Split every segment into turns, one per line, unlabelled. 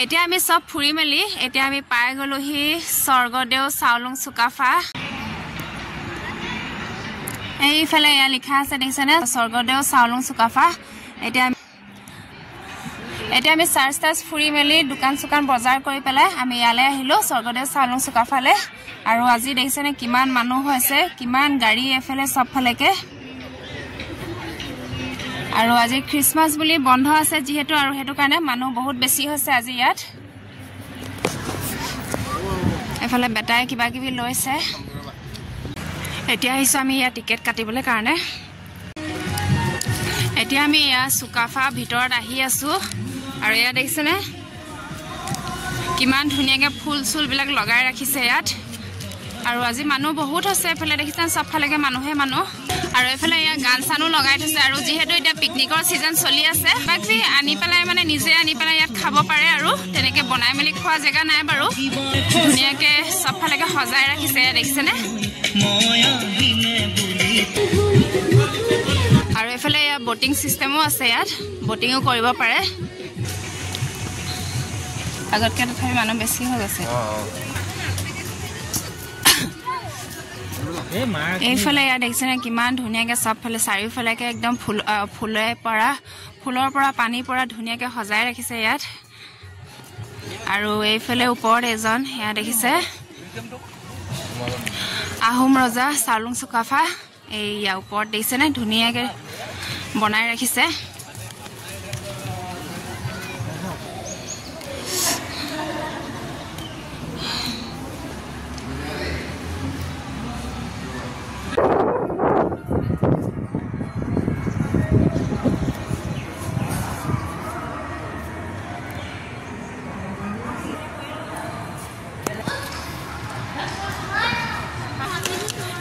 এতিয়া আমি সব ফুৰি মেলি এতিয়া আমি পাই গলোহি স্বৰ্গদেউ চাউলুং চুকাফা এইফালে ইয়া লিখা আছে দেখিছেনে স্বৰ্গদেউ চাউলুং চুকাফা এতিয়া আমি চাৰ্চ ফুৰি মেলি দোকান সুকান বজাৰ কৰি পেলাই আমি ইয়ালে আহিলো স্বৰ্গদেউ চাউলুং চুকাফালে আৰু আজি দেখিছেনে কিমান মানুহ হৈছে কিমান গাড়ী এফালে সবফালেকে আৰু আজি খ্ৰীষ্টমাছ বুলি বন্ধ আছে যিহেতু আৰু হেতু কাৰণে মানুহ বহুত বেছি হৈছে আজি ইয়াত এফালে বেটাই কিবা কিবি লৈছে এতিয়া আহিছো আমি ইয়া টিকেট কাটিবলৈ কাৰণে এতিয়া আমি ইয়া চুকাফা ভিতৰত আহি আছো আৰু ইয়া দেখিছেনে কিমান ধুনীয়াকে ফুল চুল বিলাক লগাই ৰাখিছে ইয়াত আৰু আজি মানুহ বহুত হৈছে এফালে দেখিছেন সবফালেকে মানুহে মানুহ আৰু এফালে ইয়া গান চানো লগাই থৈছে আৰু যিহেতু এটা পিকনিকৰ সিজন চলি আছে বাকি আনি পেলাই মানে নিজে আনি পেলাই ইয়াত খাব পাৰে আৰু তেনেকে বনাই মেলি খোৱা জায়গা নাই বাৰু ধুনীয়াকে সবফালেকে সজাই ৰাখিছে দেখিছেনে আৰু এফালে ইয়া বোটিং সিস্টেমো আছে ইয়াত বোটিংও কৰিব পাৰে আগতকে তথাপি মানুহ বেছি হৈ গৈছে এইফালে ইয়া দেখিছেনে কিমান ধুনীয়াকে সবফালে চাৰিওফালেকে একদম ফুলৰ পৰা পানী পৰা ধুনীয়াকে সজাই ৰাখিছে ইয়াত আৰু এইফালে ওপৰত এজন ইয়া দেখিছে আহোম ৰজা চাউলুং চুকাফা এই ইয়া ওপৰত দেখিছেনে ধুনীয়াকে বনাই ৰাখিছে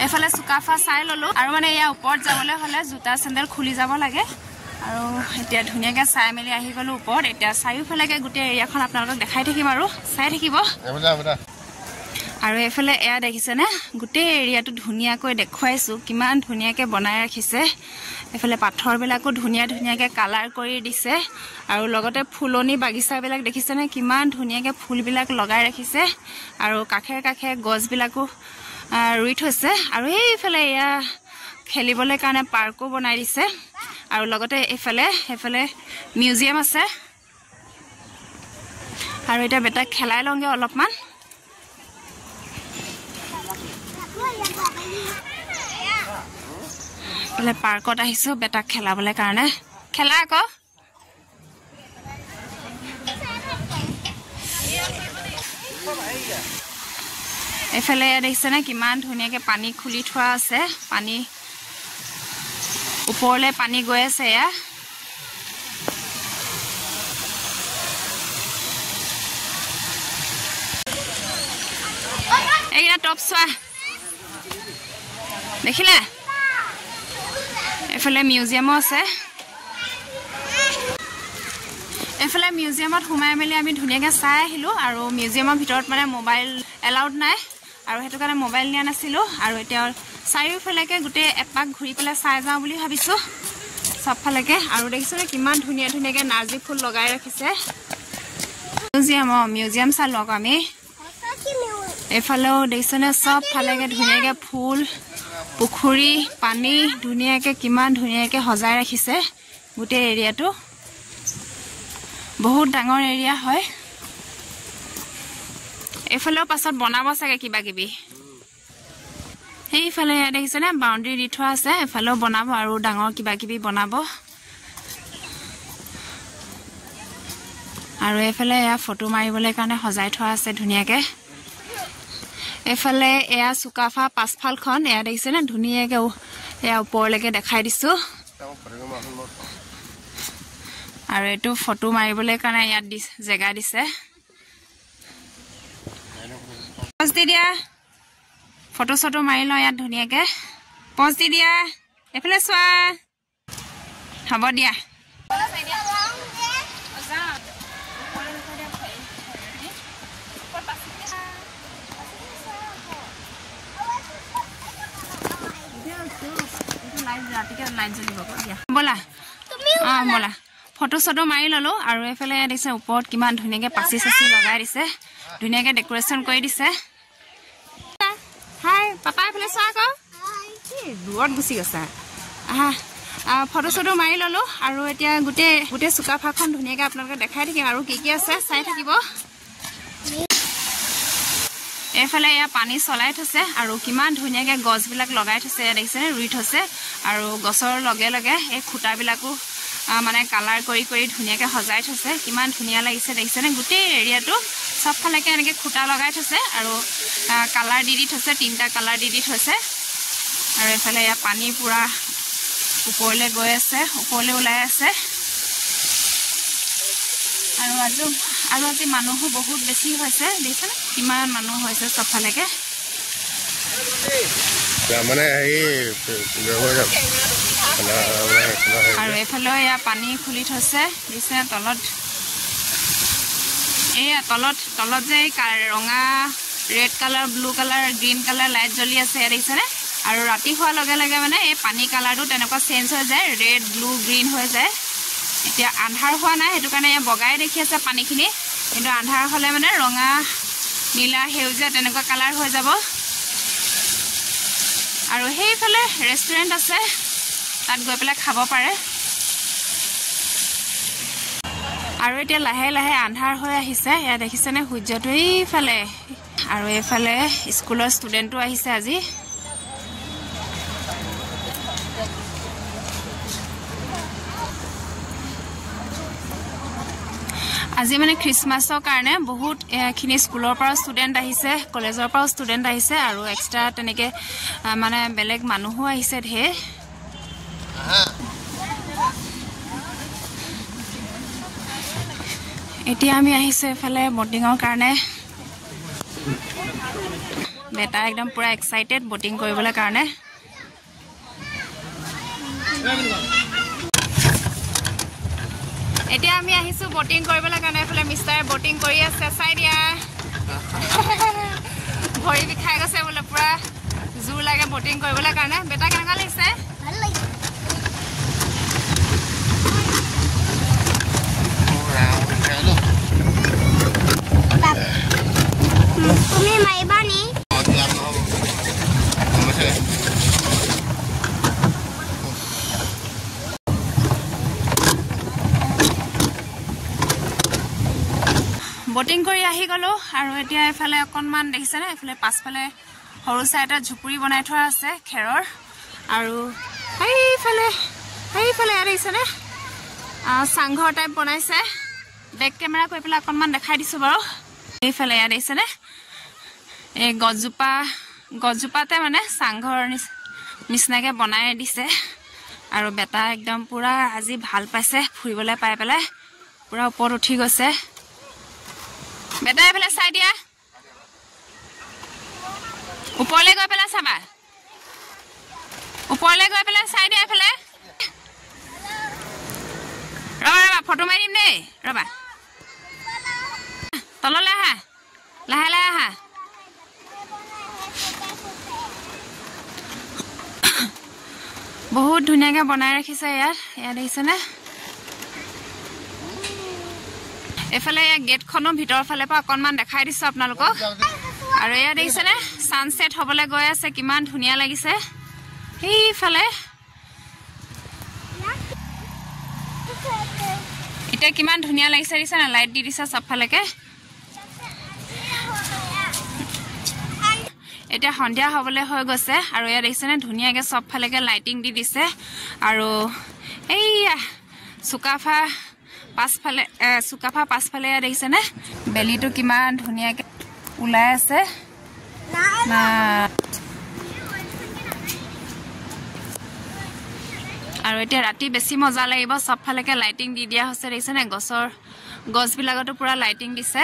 এফালে চুকাফা চাই ললো আৰু মানে ইয়া ওপৰত যাবলৈ হলে জোতা চেন্ডেল খুলি যাব লাগে আৰু এতিয়া ধুনীয়াকে চাই মেলি আহি গলো ওপৰত এতিয়া চাৰিওফালেকে গোটেই এৰিয়াখন আপোনালোকক দেখাই থাকিম আৰু চাই থাকিব আৰু এফালে এয়া দেখিছেনে গোটেই এৰিয়াটো ধুনীয়াকৈ দেখুৱাইছো কিমান ধুনীয়াকে বনাই ৰাখিছে এফালে পাথৰবিলাকো ধুনীয়াকে কালাৰ কৰি দিছে আৰু লগতে ফুলনি বাগিচাবিলাক দেখিছেনে কিমান ধুনীয়াকে ফুলবিলাক লগাই ৰাখিছে আৰু কাষে গছবিলাকো ৰুই থৈছে আৰু এইফালে এয়া খেলিবলৈ কাৰণে পাৰ্কো বনাই দিছে আৰু লগতে এইফালে মিউজিয়াম আছে আৰু এটা বেটা খেলাই লওঁগে অলপমান এফালে পাৰ্কত আহিছো বেটাক খেলাবলৈ কাৰণে খেলা আকৌ এফালে দেখিছেনে কিমান ধুনীয়াকে পানী খুলি থোৱা আছে পানী ওপৰলে পানী গৈ আছে এয়া এইয়া টপ চোৱা দেখিলে এফালে মিউজিয়ামো আছে এফালে মিউজিয়ামত সোমাই মেলি আমি ধুনীয়াকে চাই আহিলো আৰু মিউজিয়ামৰ ভিতৰত মানে মোবাইল এলাউড নাই আৰু হেতু কাৰণে মোবাইল নিয়া নাছিলো আৰু এতিয়া চাৰিওফালেকে গোটেই এপাক ঘূৰি পেলাই চাই যাওঁ বুলি ভাবিছো সবফালেকে আৰু দেখিছেনে কিমান ধুনীয়াকে নাৰ্জী ফুল লগাই ৰাখিছে মিউজিয়াম চালো আকৌ আমি এফালেও দেখিছেনে সবফালেকে ধুনীয়াকে ফুল পুখুৰী পানী ধুনীয়াকে কিমান ধুনীয়াকে সজাই ৰাখিছে গোটেই এৰিয়াটো বহুত ডাঙৰ এৰিয়া হয় এফালেও পাছত বনাব চাগে কিবা কিবি এইফালে দেখিছেনে বাউণ্ডাৰী দি থোৱা আছে এফালেও বনাব আৰু ডাঙৰ কিবা কিবি বনাব আৰু এফালে এয়া ফটো মাৰিবলৈ কাৰণে সজাই থোৱা আছে ধুনীয়াকে এফালে এয়া চুকাফা পাছফালখন এয়া দেখিছেনে ধুনীয়াকে এয়া ওপৰলৈকে দেখাই দিছো আৰু এটো ফটো মাৰিবলৈ কাৰণে ইয়াত জেগা দিছে পজ দি দিয়া ফটো চটো মাৰি লওঁ ইয়াত ধুনীয়াকে পজ দি দিয়া এফালে চোৱা হ'ব দিয়া बोला बोला ফটো চটো মাৰি ললো আৰু এফালে দিছে ওপৰত কিমান ধুনীয়াকে পাচি চাচি লগাই দিছে ধুনীয়াকে ডেকোৰেশন কৰি দিছে হাই পাপা এফালে চোৱা আকৌ দূৰত গুচি গৈছে ফটো চটো মাৰি ললো আৰু এতিয়া গোটেই চুকাফাখন ধুনীয়াকে আপোনালোকে দেখাই থাকিম আৰু কি আছে চাই থাকিব এফালে ইয়া পানী চলাই থৈছে আৰু কিমান ধুনীয়াকে গছবিলাক লগাই থৈছে দেখিছেনে ৰুই থৈছে আৰু গছৰ লগে লগে এই খুঁটাবিলাকো মানে কালাৰ কৰি ধুনীয়াকে সজাই থৈছে কিমান ধুনীয়া লাগিছে দেখিছেনে গোটেই এৰিয়াটো সবফালেকে এনেকে খুঁটা লগাই থৈছে আৰু কালাৰ দি থৈছে তিনটা কালাৰ দি থৈছে আৰু এফালে ইয়া পানী পুৰা ওপৰলৈ গৈ আছে ওপৰলৈ ওলাই আছে আৰু আজি মানুহো বহুত বেছি হৈছে দেখিছেনে কিমান মানুহ হৈছে সবফালেকে
মানে
আৰু এফালে ইয়া পানী খুলি থৈছে দিছে তলত যে ৰঙা red colour blue colour green colour light জ্বলি আছে দেখিছেনে আৰু ৰাতি হোৱাৰ লগে লগে মানে এই পানী কালাৰটো তেনেকুৱা চেঞ্জ হৈ যায় ৰেড ব্লু গ্ৰীণ হৈ যায় এতিয়া আন্ধাৰ হোৱা নাই সেইটো কাৰণে ইয়া বগাই দেখি আছে পানীখিনি কিন্তু আন্ধাৰ হলে মানে ৰঙা নীলা সেউজীয়া তেনেকুৱা কালাৰ হৈ যাব আৰু সেইফালে ৰেষ্টুৰেণ্ট আছে তাত গৈ পেলাই খাব পাৰে আৰু এতিয়া লাহে লাহে আন্ধাৰ হৈ আহিছে এয়া দেখিছেনে সূৰ্যটো এইফালে আৰু এইফালে স্কুলৰ ষ্টুডেণ্টো আহিছে আজি মানে খ্ৰীষ্টমাছৰ কাৰণে বহুত খিনি স্কুলৰ পৰা ষ্টুডেণ্ট আহিছে কলেজৰ পৰা ষ্টুডেণ্ট আহিছে আৰু এক্সট্ৰা তেনেকে মানে বেলেগ মানুহো আহিছে ঢেৰ এতিয়া আমি আহিছো এফালে বটিঙৰ কাৰণে বেটা একদম পুৰা এক্সাইটেড বটিং কৰিবলৈ কাৰণে এতিয়া আমি আহিছো বটিং কৰিবলৈ কাৰণে এফালে মিষ্টাৰে বটিং কৰি আছে চাই দিয়া ভৰি বিষাই গৈছে বোলে পুৰা জোৰ লাগে বটিং কৰিবলৈ কাৰণে বেটা কেনেকুৱা লাগিছে ভাল লাগিছে তুমি মাৰিবা নি বটিং কৰি আহি গলো আৰু এতিয়া এফালে অকনমান দেখিছেনে এফালে পাছফালে সৰু চাই এটা ঝুপুৰি বনাই থোৱা আছে খেৰৰ আৰু এইফালে দেখিছেনে চাংঘৰ টাইপ বনাইছে বেক কেমেৰা কৰি পেলাই অকনমান দেখাই দিছো বাৰু এইফালে দেখিছেনে এই গছজোপাতে মানে চাংঘৰ নিচিনাকে বনাই দিছে আৰু বেটা একদম পুৰা আজি ভাল পাইছে ফুৰিবলৈ পাই পেলাই পুৰা ওপৰত উঠি গৈছে বেটা এফালে চাই দিয়া ওপৰলৈ গৈ পেলাই চাবা ওপৰলৈ গৈ পেলাই চাই দিয়া এফালে ৰবা ফটো মাৰি দিম দেই ৰবা তললৈ আহা লাহে লাহে আহা বহুত ধুনীয়াকে বনাই ৰাখিছে ইয়াত দেখিছেনে এফালে গেটখনৰ ভিতৰ ফালে পৰা অকনমান দেখাই দিছো আপোনালোকক আৰু এয়া দেখিছেনে সানসেট হবলৈ গৈ আছে কিমান ধুনীয়া লাগিছে সেইফালে এতিয়া কিমান ধুনীয়া লাগিছে দিছেনে লাইট দি দিছে সবফালেকে এতিয়া সন্ধিয়া হবলৈ হৈ গৈছে আৰু এয়া দেখিছেনে ধুনীয়াকে সবফালেকে লাইটিং দি দিছে আৰু এইয়া চুকাফা পাছফালে দেখিছেনে বেলিটো কিমান ধুনীয়াকে ওলাই আছে আৰু এতিয়া ৰাতি বেছি মজা লাগিব সবফালেকে লাইটিং দি দিয়া হৈছে দেখিছেনে গছবিলাকতো পুৰা লাইটিং দিছে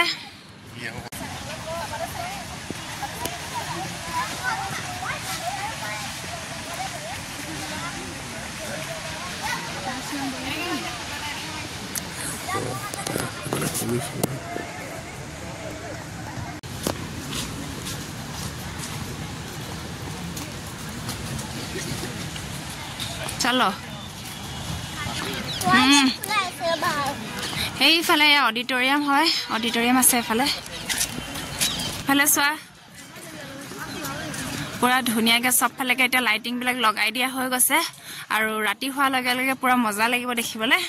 चलो সেইফালে অডিটৰিয়াম হয়, অডিটৰিয়াম আছে এফালে। ফালে চোৱা পুৰা ধুনীয়াকৈ চবফালেকে এতিয়া লাইটিংবিলাক লগাই দিয়া হৈ গৈছে আৰু ৰাতি হোৱাৰ লগে লগে পুৰা মজা লাগিব দেখিবলৈ।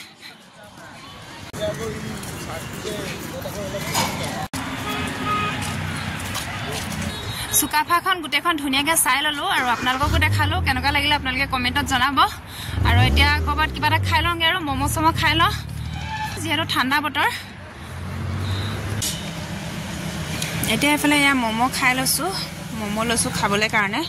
চুকাফাখন গোটেইখন ধুনীয়াকৈ চাই ল'লোঁ আৰু আপোনালোককো দেখালোঁ। কেনেকুৱা লাগিলে আপোনালোকে কমেণ্টত জনাব। আৰু এতিয়া ক'ৰবাত কিবা এটা খাই লওঁগৈ আৰু ম'ম' চম' খাই লওঁ, যিহেতু ঠাণ্ডা বতৰ। এতিয়া এইফালে ম'ম' খাই লৈছোঁ, ম'ম' লৈছোঁ খাবলৈ কাৰণে।